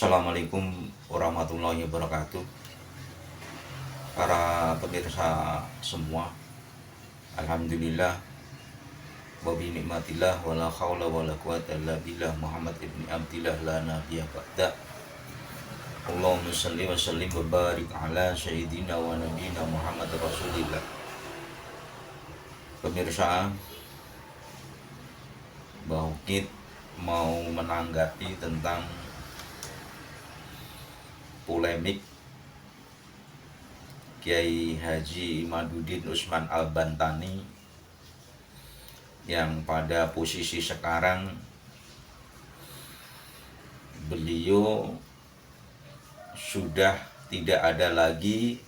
Assalamualaikum warahmatullahi wabarakatuh. Para pemirsa semua, alhamdulillah wa bi nikmatillah wala haula wala quwata illa billah Muhammad ibni Abdillah la nabiyya ba'da. Allahumma shalli wa sallim wa barik ala sayyidina wa nabiyina Muhammad Rasulillah. Pemirsa, Bauqit mau menanggapi tentang polemik Kiai Haji Imaduddin Usman Al-Bantani yang pada posisi sekarang beliau sudah tidak ada lagi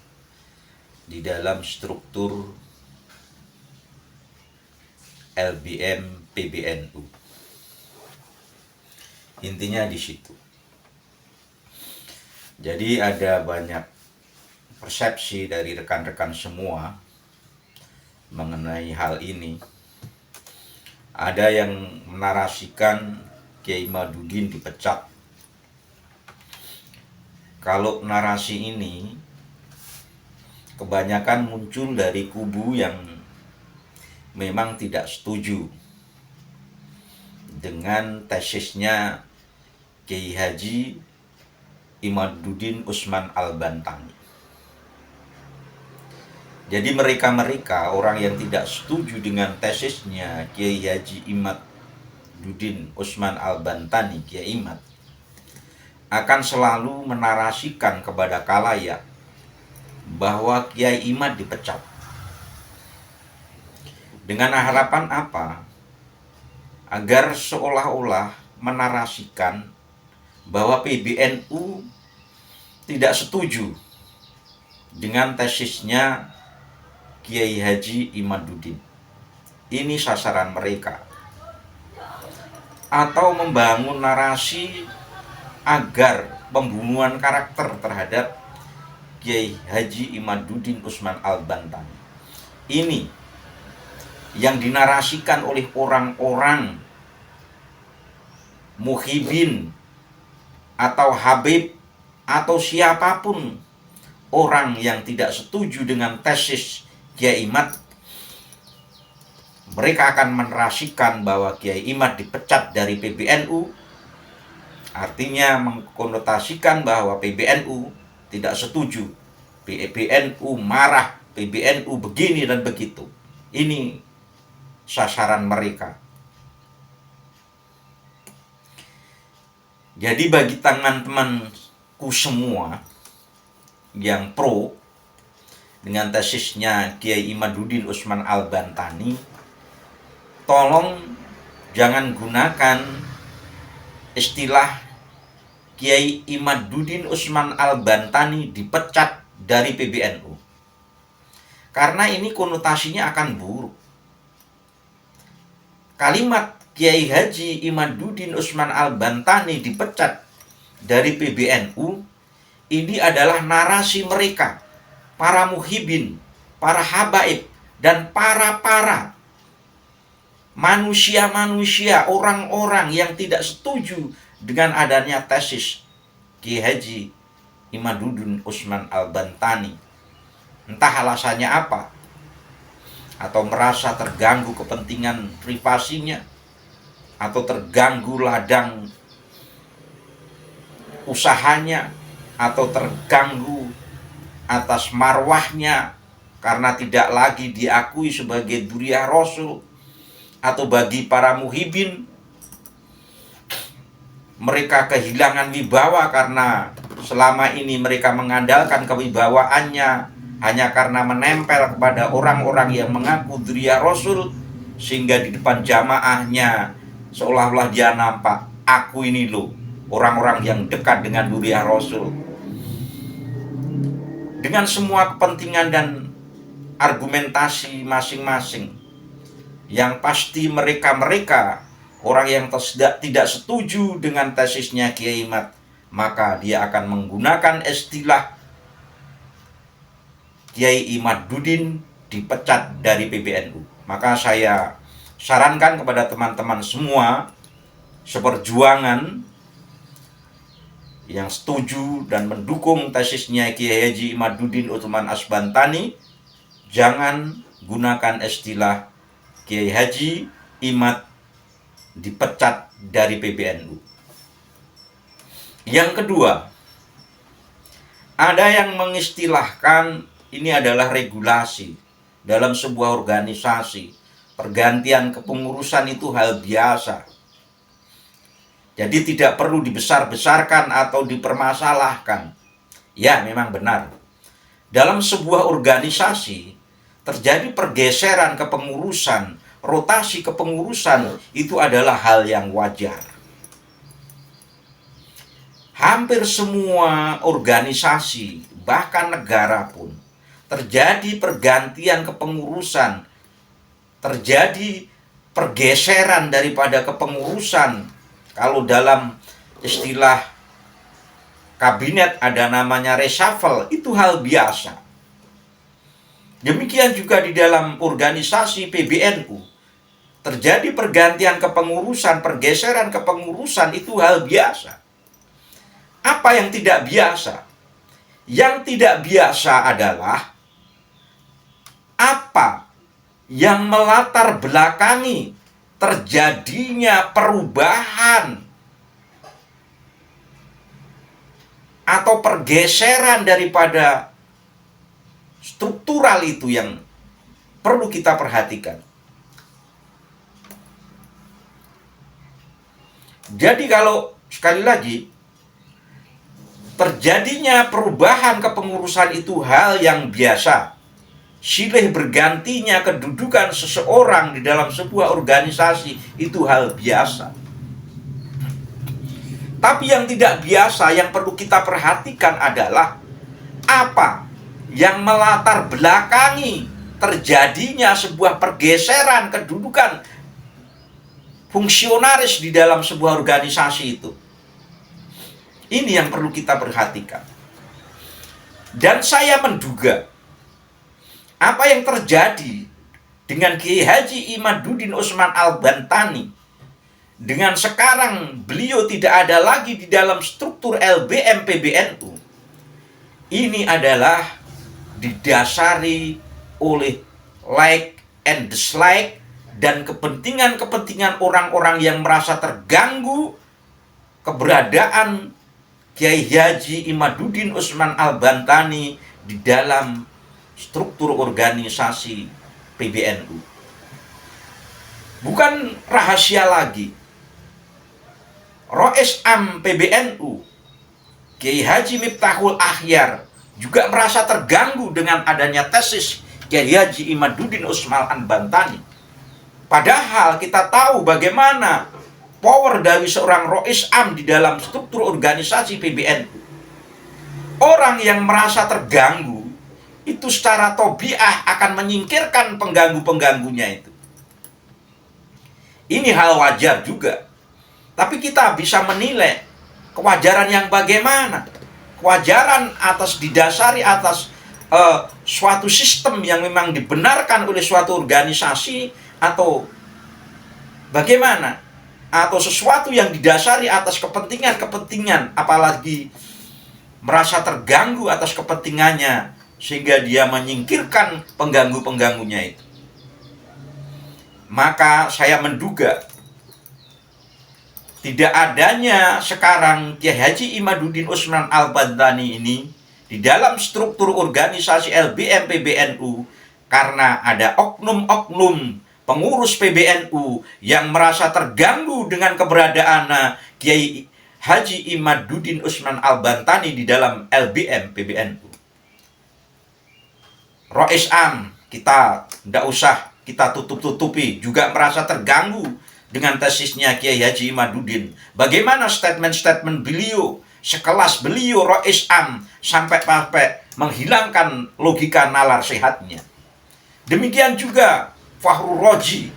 di dalam struktur LBM PBNU. Intinya di situ. Jadi ada banyak persepsi dari rekan-rekan semua mengenai hal ini. Ada yang menarasikan Kiai Imaduddin dipecat. Kalau narasi ini kebanyakan muncul dari kubu yang memang tidak setuju dengan tesisnya Kiai Haji Imaduddin Usman Al-Bantani. Jadi mereka orang yang tidak setuju dengan tesisnya Kiai Haji Imaduddin Usman Al-Bantani, Kiai Imad, akan selalu menarasikan kepada khalayak bahwa Kiai Imad dipecat. Dengan harapan apa? Agar seolah-olah menarasikan bahwa PBNU tidak setuju dengan tesisnya Kiai Haji Imaduddin. Ini sasaran mereka. Atau membangun narasi agar pembunuhan karakter terhadap Kiai Haji Imaduddin Usman Al-Bantani. Ini yang dinarasikan oleh orang-orang muhibin atau habib atau siapapun orang yang tidak setuju dengan tesis Kiai Imad. Mereka akan menarasikan bahwa Kiai Imad dipecat dari PBNU, artinya mengkonotasikan bahwa PBNU tidak setuju, PBNU marah, PBNU begini dan begitu. Ini sasaran mereka. Jadi bagi teman-temanku semua yang pro dengan tesisnya Kiai Imaduddin Usman Al-Bantani, tolong jangan gunakan istilah Kiai Imaduddin Usman Al-Bantani dipecat dari PBNU. Karena ini konotasinya akan buruk. Kalimat Kiai Haji Imaduddin Usman Al-Bantani dipecat dari PBNU, ini adalah narasi mereka, para muhibin, para habaib, dan para manusia-manusia, orang-orang yang tidak setuju dengan adanya tesis Kiai Haji Imaduddin Usman Al-Bantani. Entah alasannya apa, atau merasa terganggu kepentingan privasinya, atau terganggu ladang usahanya, atau terganggu atas marwahnya karena tidak lagi diakui sebagai dzurriyyah Rasul, atau bagi para muhibin mereka kehilangan wibawa karena selama ini mereka mengandalkan kewibawaannya hanya karena menempel kepada orang-orang yang mengaku dzurriyyah Rasul, sehingga di depan jamaahnya seolah-olah dia nampak, aku ini loh orang-orang yang dekat dengan dzurriyyah Rasul. Dengan semua kepentingan dan argumentasi masing-masing, yang pasti mereka orang yang tidak setuju dengan tesisnya Kiai Imad, maka dia akan menggunakan istilah Kiai Imaduddin dipecat dari PBNU. Maka saya sarankan kepada teman-teman semua seperjuangan yang setuju dan mendukung tesisnya Kiai Haji Imaduddin Utsman Asbantani, jangan gunakan istilah Kiai Haji Imad dipecat dari PBNU. Yang kedua, ada yang mengistilahkan ini adalah regulasi dalam sebuah organisasi. Pergantian kepengurusan itu hal biasa. Jadi tidak perlu dibesar-besarkan atau dipermasalahkan. Ya, memang benar. Dalam sebuah organisasi terjadi pergeseran kepengurusan, rotasi kepengurusan itu adalah hal yang wajar. Hampir semua organisasi, bahkan negara pun, terjadi pergantian kepengurusan, terjadi pergeseran daripada kepengurusan. Kalau dalam istilah kabinet ada namanya reshuffle, itu hal biasa. Demikian juga di dalam organisasi PBNU. Terjadi pergantian kepengurusan, pergeseran kepengurusan, itu hal biasa. Apa yang tidak biasa? Yang tidak biasa adalah apa yang melatar belakangi terjadinya perubahan atau pergeseran daripada struktural itu yang perlu kita perhatikan. Jadi kalau sekali lagi terjadinya perubahan kepengurusan itu hal yang biasa. Silih bergantinya kedudukan seseorang di dalam sebuah organisasi itu hal biasa. Tapi yang tidak biasa yang perlu kita perhatikan adalah apa yang melatar belakangi terjadinya sebuah pergeseran kedudukan fungsionaris di dalam sebuah organisasi itu. Ini yang perlu kita perhatikan. Dan saya menduga apa yang terjadi dengan Kiai Haji Imaduddin Utsman Al-Bantani, dengan sekarang beliau tidak ada lagi di dalam struktur LBM PBNU, ini adalah didasari oleh like and dislike dan kepentingan-kepentingan orang-orang yang merasa terganggu keberadaan Kiai Haji Imaduddin Utsman Al-Bantani di dalam struktur organisasi PBNU. Bukan rahasia lagi. Rois Am PBNU, Kiai Haji Miftahul Akhyar, juga merasa terganggu dengan adanya tesis Kiai Haji Imaduddin Utsman Al-Bantani. Padahal kita tahu bagaimana power dari seorang Rois Am di dalam struktur organisasi PBNU. Orang yang merasa terganggu itu secara tobiah akan menyingkirkan pengganggu-pengganggunya itu. Ini hal wajar juga. Tapi kita bisa menilai kewajaran yang bagaimana. Kewajaran didasari atas suatu sistem yang memang dibenarkan oleh suatu organisasi, atau bagaimana? Atau sesuatu yang didasari atas kepentingan-kepentingan, apalagi merasa terganggu atas kepentingannya, sehingga dia menyingkirkan pengganggu-pengganggunya itu. Maka saya menduga tidak adanya sekarang Kiai Haji Imaduddin Utsman Al-Bantani ini di dalam struktur organisasi LBM PBNU karena ada oknum-oknum pengurus PBNU yang merasa terganggu dengan keberadaan Kiai Haji Imaduddin Utsman Al-Bantani di dalam LBM PBNU. Rois Am, kita tidak usah kita tutup-tutupi, juga merasa terganggu dengan tesisnya Kiai Haji Imaduddin. Bagaimana statement-statement beliau, sekelas beliau Rois Am, sampai menghilangkan logika nalar sehatnya. Demikian juga Fahru Roji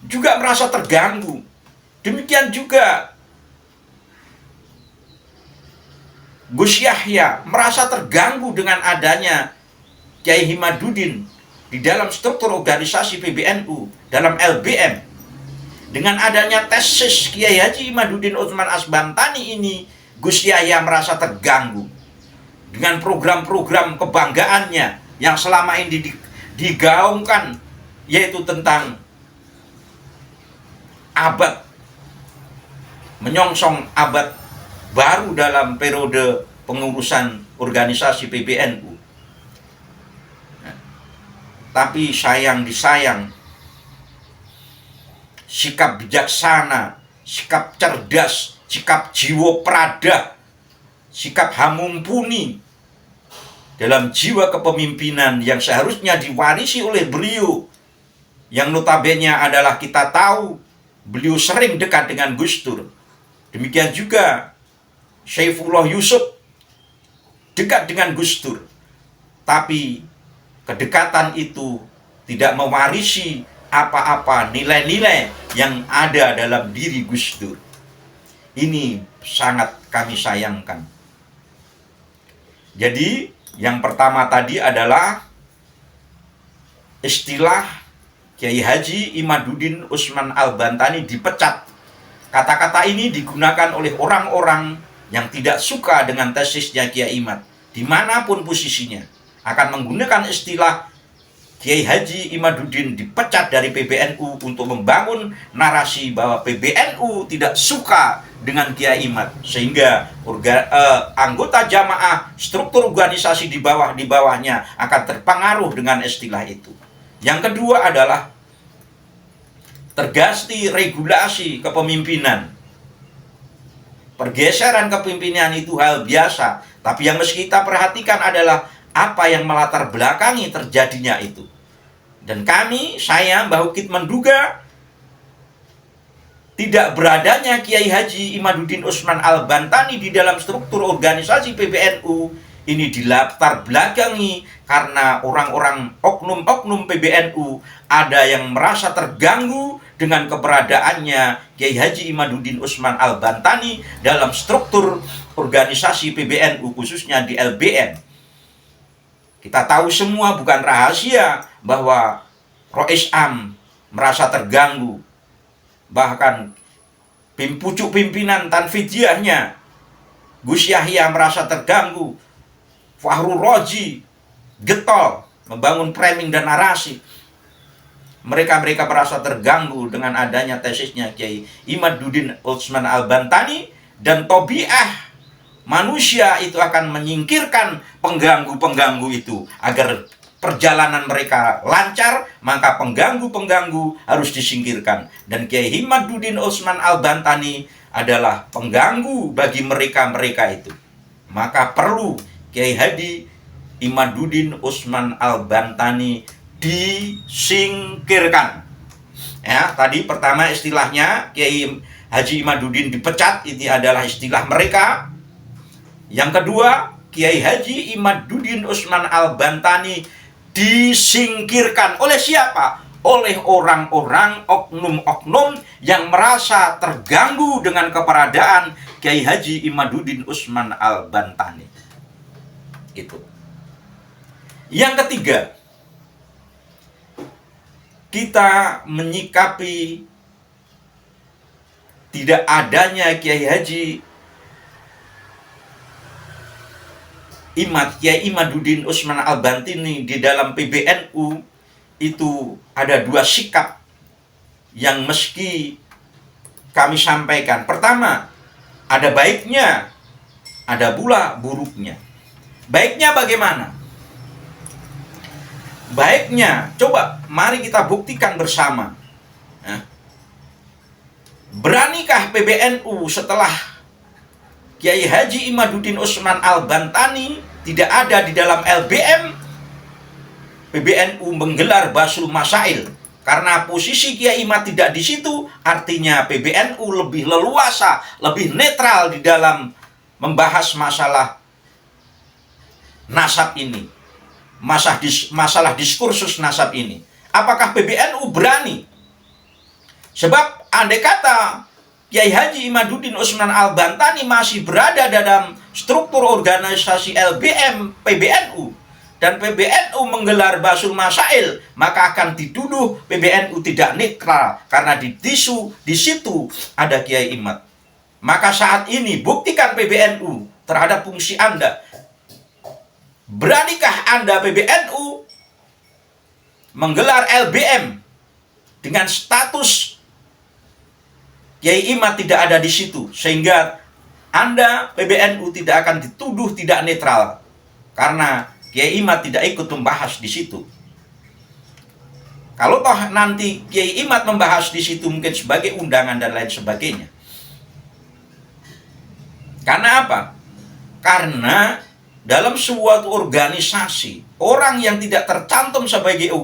juga merasa terganggu. Demikian juga Gus Yahya merasa terganggu dengan adanya Kiai Imaduddin di dalam struktur organisasi PBNU, dalam LBM. Dengan adanya tesis Kiai Haji Imaduddin Utsman Asbantani ini Gus Yahya merasa terganggu dengan program-program kebanggaannya yang selama ini digaungkan, yaitu tentang abad, menyongsong abad baru dalam periode pengurusan organisasi PBNU. Tapi sayang disayang, sikap bijaksana, sikap cerdas, sikap jiwa prada, sikap hamumpuni dalam jiwa kepemimpinan yang seharusnya diwarisi oleh beliau, yang notabene adalah kita tahu beliau sering dekat dengan Gus Dur. Demikian juga Syaifullah Yusuf dekat dengan Gus Dur. Tapi kedekatan itu tidak mewarisi apa-apa nilai-nilai yang ada dalam diri Gus Dur. Ini sangat kami sayangkan. Jadi yang pertama tadi adalah istilah Kiai Haji Imaduddin Usman Al-Bantani dipecat. Kata-kata ini digunakan oleh orang-orang yang tidak suka dengan tesisnya Kiai Imad, dimanapun posisinya, akan menggunakan istilah Kiai Haji Imaduddin dipecat dari PBNU untuk membangun narasi bahwa PBNU tidak suka dengan Kiai Imad, sehingga anggota jamaah, struktur organisasi di bawahnya akan terpengaruh dengan istilah itu. Yang kedua adalah terganti regulasi kepemimpinan. Pergeseran kepemimpinan itu hal biasa, tapi yang mesti kita perhatikan adalah apa yang melatar belakangi terjadinya itu. Dan saya Mbah Ukit menduga tidak beradanya Kiai Haji Imaduddin Usman Al-Bantani di dalam struktur organisasi PBNU ini dilatar belakangi karena orang-orang oknum-oknum PBNU ada yang merasa terganggu dengan keberadaannya Kiai Haji Imaduddin Usman Al-Bantani dalam struktur organisasi PBNU, khususnya di LBN. Kita tahu semua, bukan rahasia, bahwa Rois Am merasa terganggu. Bahkan pucuk pimpinan Tanfidiyahnya Gus Yahya merasa terganggu. Fahrul Roji getol membangun framing dan narasi. Mereka merasa terganggu dengan adanya tesisnya Kiai Imaduddin Usman Al-Bantani, dan tobiah manusia itu akan menyingkirkan pengganggu-pengganggu itu agar perjalanan mereka lancar, maka pengganggu-pengganggu harus disingkirkan. Dan Kiai Imaduddin Usman Al-Bantani adalah pengganggu bagi mereka-mereka itu. Maka perlu Kiai Haji Imaduddin Usman Al-Bantani disingkirkan. Ya, tadi pertama istilahnya Kiai Haji Imaduddin dipecat, ini adalah istilah mereka. Yang kedua, Kiai Haji Imaduddin Usman Al-Bantani disingkirkan oleh siapa? Oleh orang-orang oknum-oknum yang merasa terganggu dengan keberadaan Kiai Haji Imaduddin Usman Al-Bantani. Itu. Yang ketiga, kita menyikapi tidak adanya Kiai Haji Kiai Imaduddin Usman Al-Bantani di dalam PBNU itu ada dua sikap yang meski kami sampaikan. Pertama, ada baiknya, ada pula buruknya. Baiknya bagaimana? Baiknya, coba mari kita buktikan bersama. Beranikah PBNU setelah Kiai Haji Imaduddin Usman Al-Bantani tidak ada di dalam LBM, PBNU menggelar Basul Masail? Karena posisi Kiai Imad tidak di situ, artinya PBNU lebih leluasa, lebih netral di dalam membahas masalah nasab ini, masalah diskursus nasab ini. Apakah PBNU berani? Sebab andai kata Kiai Haji Imaduddin Usman Al-Bantani masih berada dalam struktur organisasi LBM PBNU dan PBNU menggelar Basul Masail, maka akan dituduh PBNU tidak netral karena di situ ada Kiai Imad. Maka saat ini buktikan PBNU terhadap fungsi Anda. Beranikah Anda PBNU menggelar LBM dengan status Kiai Imad tidak ada di situ, sehingga Anda PBNU tidak akan dituduh tidak netral karena Kiai Imad tidak ikut membahas di situ. Kalau toh nanti Kiai Imad membahas di situ mungkin sebagai undangan dan lain sebagainya. Karena apa? Karena dalam sebuah organisasi, orang yang tidak tercantum sebagai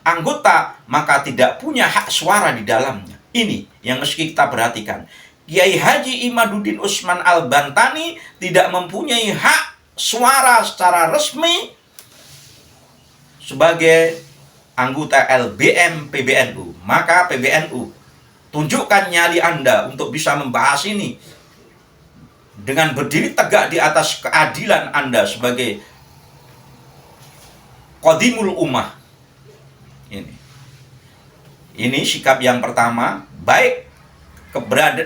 anggota, maka tidak punya hak suara di dalamnya. Ini yang mesti kita perhatikan. Kiai Haji Imaduddin Usman Al-Bantani tidak mempunyai hak suara secara resmi sebagai anggota LBM PBNU. Maka PBNU, tunjukkan nyali Anda untuk bisa membahas ini dengan berdiri tegak di atas keadilan Anda sebagai Qadimul Ummah. Ini sikap yang pertama. Baik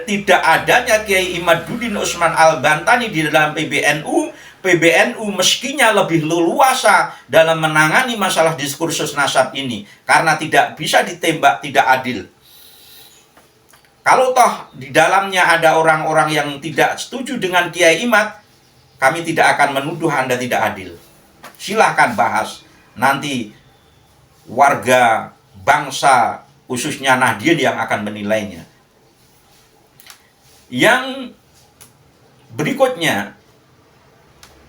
tidak adanya Kiai Imaduddin Usman Al-Bantani di dalam PBNU, PBNU meskinya lebih leluasa dalam menangani masalah diskursus nasab ini karena tidak bisa ditembak tidak adil. Kalau toh di dalamnya ada orang-orang yang tidak setuju dengan Kiai Imad, kami tidak akan menuduh Anda tidak adil. Silahkan bahas. Nanti warga bangsa, khususnya Nahdien yang akan menilainya. Yang berikutnya,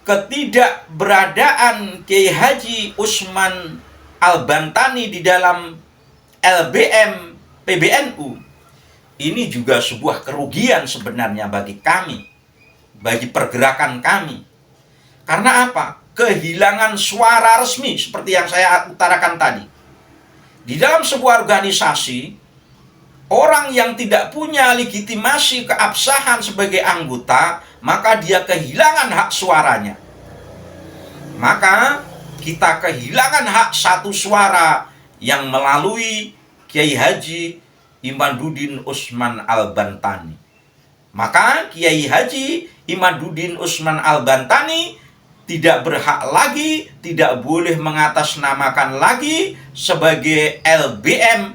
ketidakberadaan Kiai Haji Usman Al-Bantani di dalam LBM PBNU ini juga sebuah kerugian sebenarnya bagi kami, bagi pergerakan kami. Karena apa? Kehilangan suara resmi seperti yang saya utarakan tadi. Di dalam sebuah organisasi, orang yang tidak punya legitimasi keabsahan sebagai anggota, maka dia kehilangan hak suaranya. Maka kita kehilangan hak satu suara yang melalui Kiai Haji Imaduddin Usman Al-Bantani. Maka Kiai Haji Imaduddin Usman Al-Bantani tidak berhak lagi, tidak boleh mengatasnamakan lagi sebagai LBM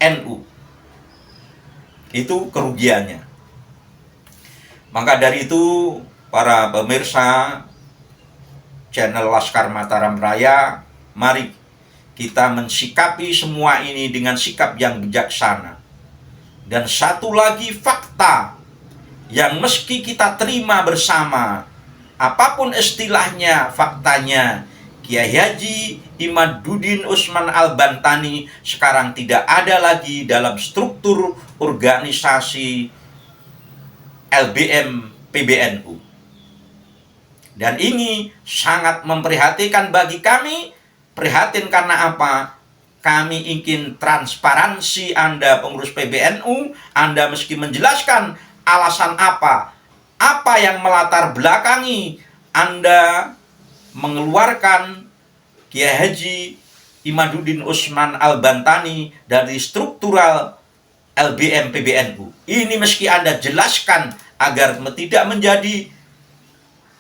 NU. Itu kerugiannya. Maka dari itu, para pemirsa channel Laskar Mataram Raya, mari kita mensikapi semua ini dengan sikap yang bijaksana. Dan satu lagi fakta yang meski kita terima bersama, apapun istilahnya, faktanya, Kiai Haji Imaduddin Usman Al-Bantani sekarang tidak ada lagi dalam struktur organisasi LBM PBNU. Dan ini sangat memprihatinkan bagi kami. Prihatin karena apa? Kami ingin transparansi Anda pengurus PBNU. Anda meski menjelaskan alasan apa yang melatar belakangi Anda mengeluarkan Kiai Haji Imaduddin Usman Al-Bantani dari struktural LBM PBNU. Ini meski Anda jelaskan agar tidak menjadi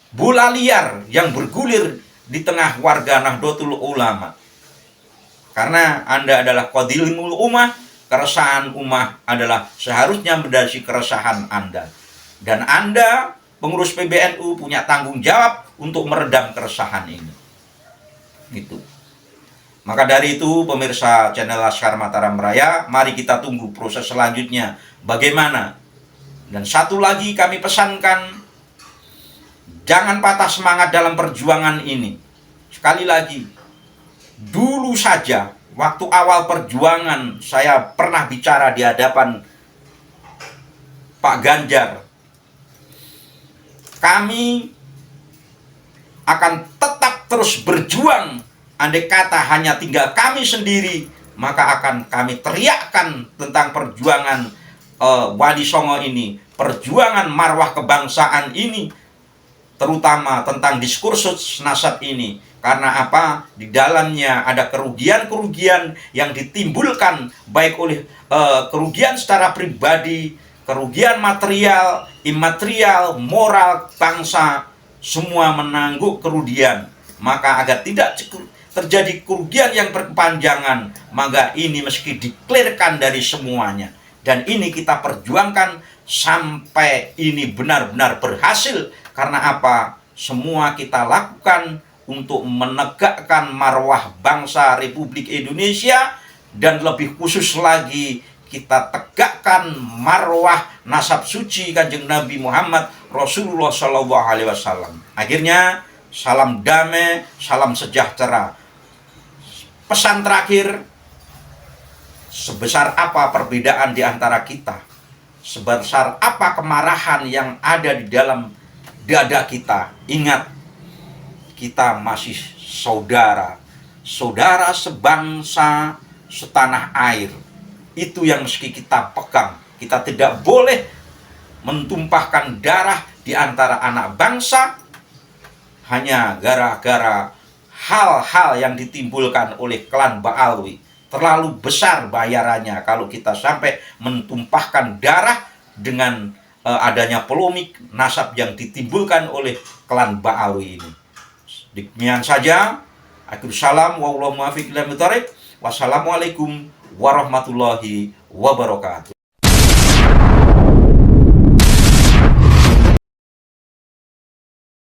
bola liar yang bergulir di tengah warga Nahdlatul Ulama. Karena Anda adalah Qadimul Ummah, keresahan ummah adalah seharusnya menjadi keresahan Anda. Dan Anda, pengurus PBNU, punya tanggung jawab untuk meredam keresahan ini. Gitu. Maka dari itu, pemirsa channel Laskar Mataram Raya, mari kita tunggu proses selanjutnya bagaimana. Dan satu lagi kami pesankan, jangan patah semangat dalam perjuangan ini. Sekali lagi, dulu saja waktu awal perjuangan saya pernah bicara di hadapan Pak Ganjar. Kami akan tetap terus berjuang. Andai kata hanya tinggal kami sendiri, maka akan kami teriakkan tentang perjuangan Wali Songo ini, perjuangan marwah kebangsaan ini, terutama tentang diskursus nasab ini. Karena apa? Di dalamnya ada kerugian-kerugian yang ditimbulkan baik oleh kerugian secara pribadi, kerugian material, imaterial, moral bangsa semua menanggung kerugian. Maka agar tidak terjadi kerugian yang berkepanjangan, maka ini mesti dikelirkan dari semuanya. Dan ini kita perjuangkan sampai ini benar-benar berhasil. Karena apa? Semua kita lakukan untuk menegakkan marwah bangsa Republik Indonesia, dan lebih khusus lagi kita tegakkan marwah nasab suci Kanjeng Nabi Muhammad Rasulullah SAW. Akhirnya salam damai, salam sejahtera. Pesan terakhir, sebesar apa perbedaan di antara kita, sebesar apa kemarahan yang ada di dalam dada kita, ingat, kita masih saudara, saudara sebangsa, setanah air. Itu yang mesti kita pegang. Kita tidak boleh mentumpahkan darah di antara anak bangsa hanya gara-gara hal-hal yang ditimbulkan oleh klan Ba'alwi. Terlalu besar bayarannya kalau kita sampai mentumpahkan darah dengan adanya polemik nasab yang ditimbulkan oleh klan Ba'alwi ini. Demikian saja. Akhir salam. Wassalamualaikum warahmatullahi wabarakatuh.